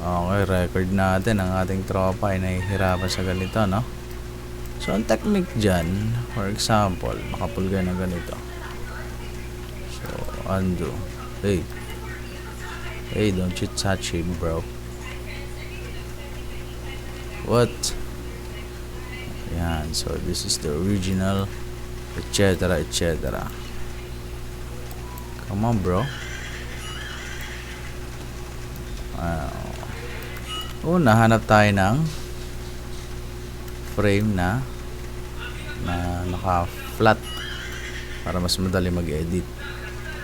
Okay, record natin ang ating tropa ay nahihirapan sa ganito, no? So, ang technique dyan, for example, makapulgay na ganito. So, undo. Hey, don't you touch him, bro. What? Yan, so this is the original, etc, etc. Come on, bro. Una, hanap tayo ng frame na naka-flat para mas madali mag-edit.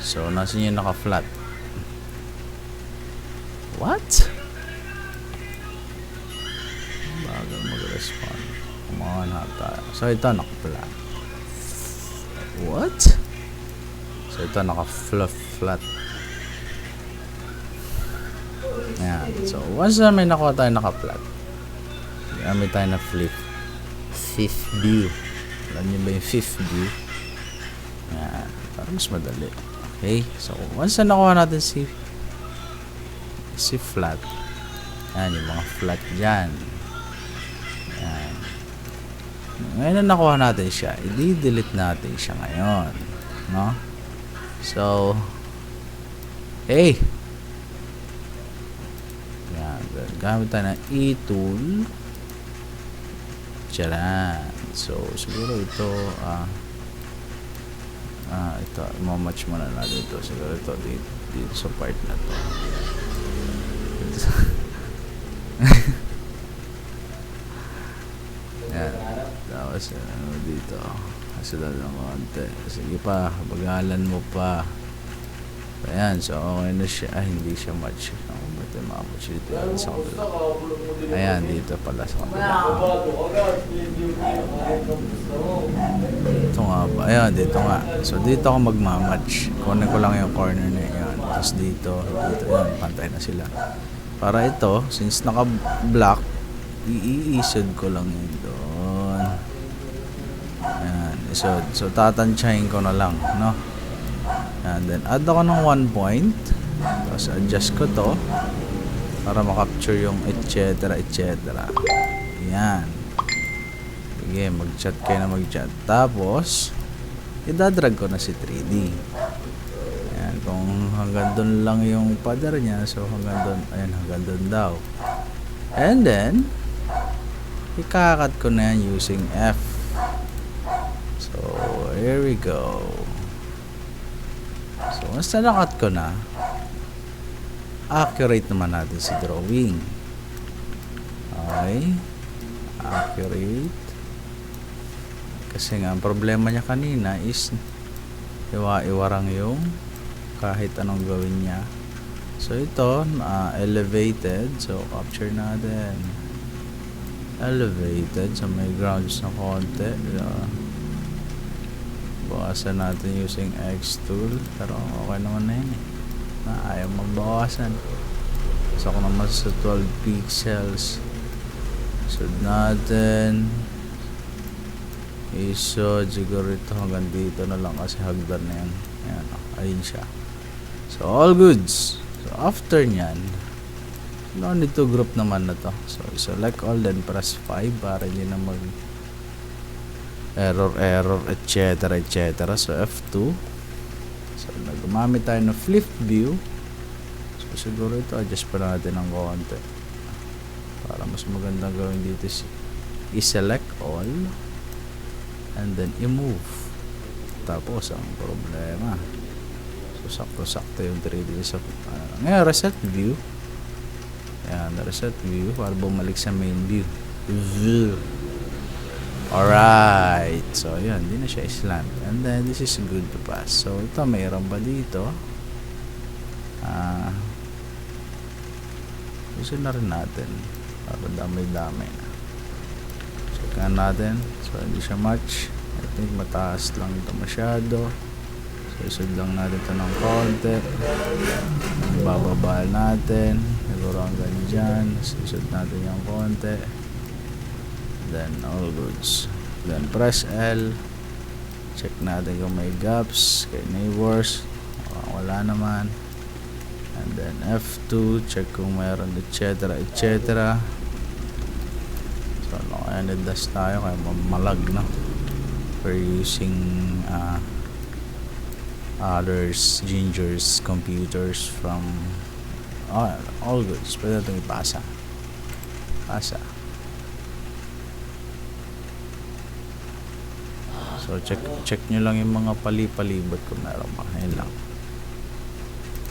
So, nasan yung naka-flat? What? Bagal mag-respond. Come on, hanap tayo. So, ito naka-flat. What? So, ito naka-flat. Ayan. So, once na may nakuha tayo naka-flat, gamit tayo na fifth view. Alam nyo ba yung fifth view? Ayan. Para mas madali. Okay. So, once na nakuha natin si flat. Ayan, yung mga flat dyan. Ayan. Ngayon na nakuha natin siya, i-delete natin siya ngayon. No? So, hey! Gamit tayo ng e-tool. Tcharan. So, siguro ito ito, mamatch muna natin ito. Siguro ito dito sa part na to. Yan. Tapos dito sila ng konti. Sige pa, bagalan mo pa. Ayan, so okay na siya. Hindi siya match. Ito yung match dito sa kabila. Ayan, dito pala sa kabila. Ito nga ba? Ayan, dito nga. So dito ako magmamatch. Kunin ko lang yung corner na yan. Tapos dito, yan, pantay na sila. Para ito, since naka-block, iisod ko lang yun doon. Ayan, isod. So tatansyahin ko na lang, no? And then add ako ng 1 point. Tapos adjust ko to para makapture yung etc. Yan. Sige, mag-chat kayo na mag-chat. Tapos idadrag ko na si 3D. Ayan, kung hanggang doon lang yung pader niya, so hanggang doon, ayan, hanggang doon daw. And then ikakat ko na yan using F. So here we go. So, once na nakat ko na, accurate naman natin si drawing. Okay. Accurate. Kasi nga, ang problema niya kanina is iwa-iwarang yung kahit anong gawin niya. So, ito, elevated. So, capture natin. Elevated. So, may grounds na konti. Bawasan natin using X tool, pero okay naman na yun ayaw mabawasan. So ako naman sa 12 pixels, isod natin, isod siguro ito hanggang dito na lang kasi hagdan na yan. Ayan, ayun siya. So all goods. So after nyan, no need to group naman na to. So select all, then press 5 para hindi na mag error, etc. So F2. So gumamit tayo ng flip view. So siguro ito adjust pa natin ng konti para mas maganda gawin dito. I-select all and then i-move. Tapos ang problema, so sakto-sakto yung 3D sa ngayon reset view. Ayan, reset view para bumalik sa main view. Alright, so yun, hindi na siya slant. And then this is good to pass. So ito, mayroon ba dito? Gusto na rin natin para damay-damay na. Check natin. So hindi siya match. I think mataas lang ito masyado. So isod lang natin ito ng konti. Bababa natin. Siguro hanggang dyan. So isod natin yung konti. Then all goods. Then press L. Check natin kung may gaps kay neighbors. Wala naman. And then F2, check kung mayroon, etc. etc. So naka-NDAS tayo kaya malag na. We're using others, Ginger's computers from all goods. Pwede itong ipasa. Pasa. So check nyo lang yung mga pali-palibot kung meron pa. Ayun lang.